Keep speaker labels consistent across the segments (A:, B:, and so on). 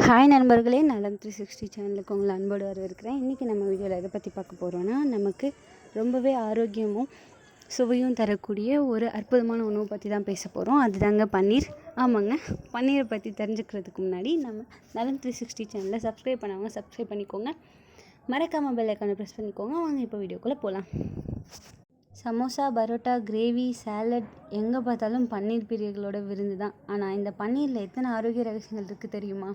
A: Hi நண்பர்களே, நலம் 360 சேனலுக்கு உங்களை அன்போடு வரவேற்கிறேன். இன்றைக்கி நம்ம வீடியோவில் எதை பற்றி பார்க்க போகிறோன்னா, நமக்கு ரொம்பவே ஆரோக்கியமும் சுவையும் தரக்கூடிய ஒரு அற்புதமான உணவு பற்றி தான் பேச போகிறோம். அதுதாங்க பன்னீர். ஆமாங்க, பன்னீரை பற்றி தெரிஞ்சுக்கிறதுக்கு முன்னாடி நம்ம நலம் 360 சேனலை சப்ஸ்கிரைப் பண்ணவங்க சப்ஸ்கிரைப் பண்ணிக்கோங்க. மறக்காமல் பெல் ஐக்கானை ப்ரெஸ் பண்ணிக்கோங்க. வாங்க இப்போ வீடியோக்குள்ளே போகலாம். சமோசா, பரோட்டா, கிரேவி, சாலட், எங்கே பார்த்தாலும் பன்னீர் பிரியர்களோட விருந்து தான். ஆனால் இந்த பன்னீரில் எத்தனை ஆரோக்கிய ரகசியங்கள் இருக்குது தெரியுமா?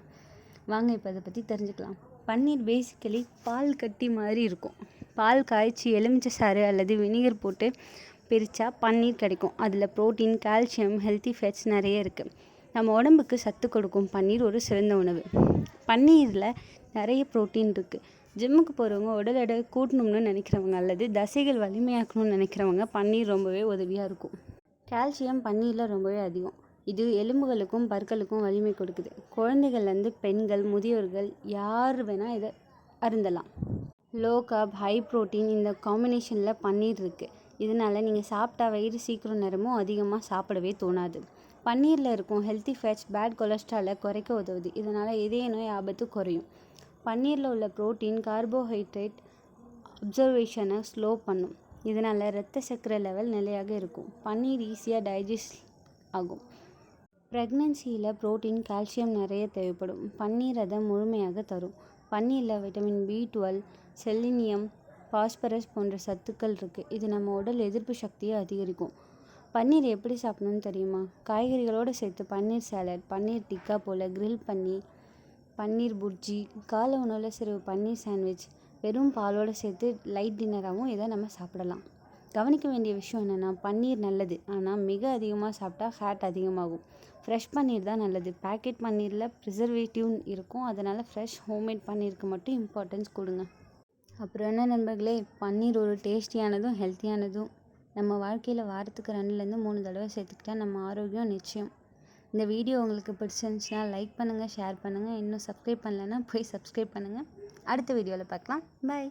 A: வாங்க இப்போ அதை பற்றி தெரிஞ்சுக்கலாம். பன்னீர் பேசிக்கலி பால் கட்டி மாதிரி இருக்கும். பால் காய்ச்சி எலுமிச்சை சாறு அல்லது வினிகர் போட்டு பிரித்தா பன்னீர் கிடைக்கும். அதில் புரோட்டீன், கால்சியம், ஹெல்த்தி ஃபேட்ஸ் நிறைய இருக்குது. நம்ம உடம்புக்கு சத்து கொடுக்கும் பன்னீர் ஒரு சிறந்த உணவு. பன்னீரில் நிறைய புரோட்டீன் இருக்குது. ஜிம்முக்கு போகிறவங்க உடல் எடை கூட்டணும்னு நினைக்கிறவங்க அல்லது தசைகள் வலிமையாக்கணும்னு நினைக்கிறவங்க பன்னீர் ரொம்பவே உதவியாக இருக்கும். கால்சியம் பன்னீரில் ரொம்பவே அதிகம். இது எலும்புகளுக்கும் பற்களுக்கும் வலிமை கொடுக்குது. குழந்தைகள்லேருந்து பெண்கள், முதியோர்கள் யார் வேணால் இதை அருந்தலாம். லோ கார்ப், ஹை ப்ரோட்டீன் இந்த காம்பினேஷனில் பன்னீர் இருக்குது. இதனால் நீங்கள் சாப்பிட்டா வயிறு சீக்கிரம் நேரமும் அதிகமாக சாப்பிடவே தோணாது. பன்னீரில் இருக்கும் ஹெல்த்தி ஃபேட்ஸ் பேட் கொலஸ்ட்ராலை குறைக்க உதவுது. இதனால் இதய நோய் ஆபத்து குறையும். பன்னீரில் உள்ள புரோட்டீன் கார்போஹைட்ரேட் அப்சர்வேஷனை ஸ்லோ பண்ணும். இதனால் இரத்த சர்க்கரை லெவல் நிலையாக இருக்கும். பன்னீர் ஈஸியாக டைஜஸ்ட் ஆகும். ப்ரெக்னன்சியில் புரோட்டீன், கால்சியம் நிறைய தேவைப்படும். பன்னீர் அதை முழுமையாக தரும். பன்னீரில் வைட்டமின் B12, செலினியம், பாஸ்பரஸ் போன்ற சத்துக்கள் இருக்குது. இது நம்ம உடல் எதிர்ப்பு சக்தியை அதிகரிக்கும். பன்னீர் எப்படி சாப்பிடணும்னு தெரியுமா? காய்கறிகளோடு சேர்த்து பன்னீர் சாலட், பன்னீர் டிக்கா போல் கிரில் பன்னீர், பன்னீர் புர்ஜி, காலை உணவில் சிறு பன்னீர் சாண்ட்விச், வெறும் பாலோடு சேர்த்து லைட் டின்னராகவும் இதை நம்ம சாப்பிடலாம். கவனிக்க வேண்டிய விஷயம் என்னென்னா, பன்னீர் நல்லது, ஆனால் மிக அதிகமாக சாப்பிட்டா ஃபேட் அதிகமாகும். ஃப்ரெஷ் பன்னீர் தான் நல்லது. பேக்கெட் பன்னீரில் ப்ரிசர்வேட்டிவ் இருக்கும். அதனால் ஃப்ரெஷ் ஹோம்மேட் பன்னீருக்கு மட்டும் இம்பார்ட்டன்ஸ் கொடுங்க. அப்புறம் என்ன நண்பர்களே, பன்னீர் ஒரு டேஸ்டியானதும் ஹெல்த்தியானதும். நம்ம வாழ்க்கையில் வாரத்துக்கு 2லேருந்து 3 தடவை சேர்த்துக்கிட்டா நம்ம ஆரோக்கியம் நிச்சயம். இந்த வீடியோ உங்களுக்கு பிடிச்சிருந்துச்சுன்னா லைக் பண்ணுங்கள், ஷேர் பண்ணுங்கள். இன்னும் சப்ஸ்கிரைப் பண்ணலைன்னா போய் சப்ஸ்கிரைப் பண்ணுங்கள். அடுத்த வீடியோவில் பார்க்கலாம். பாய்.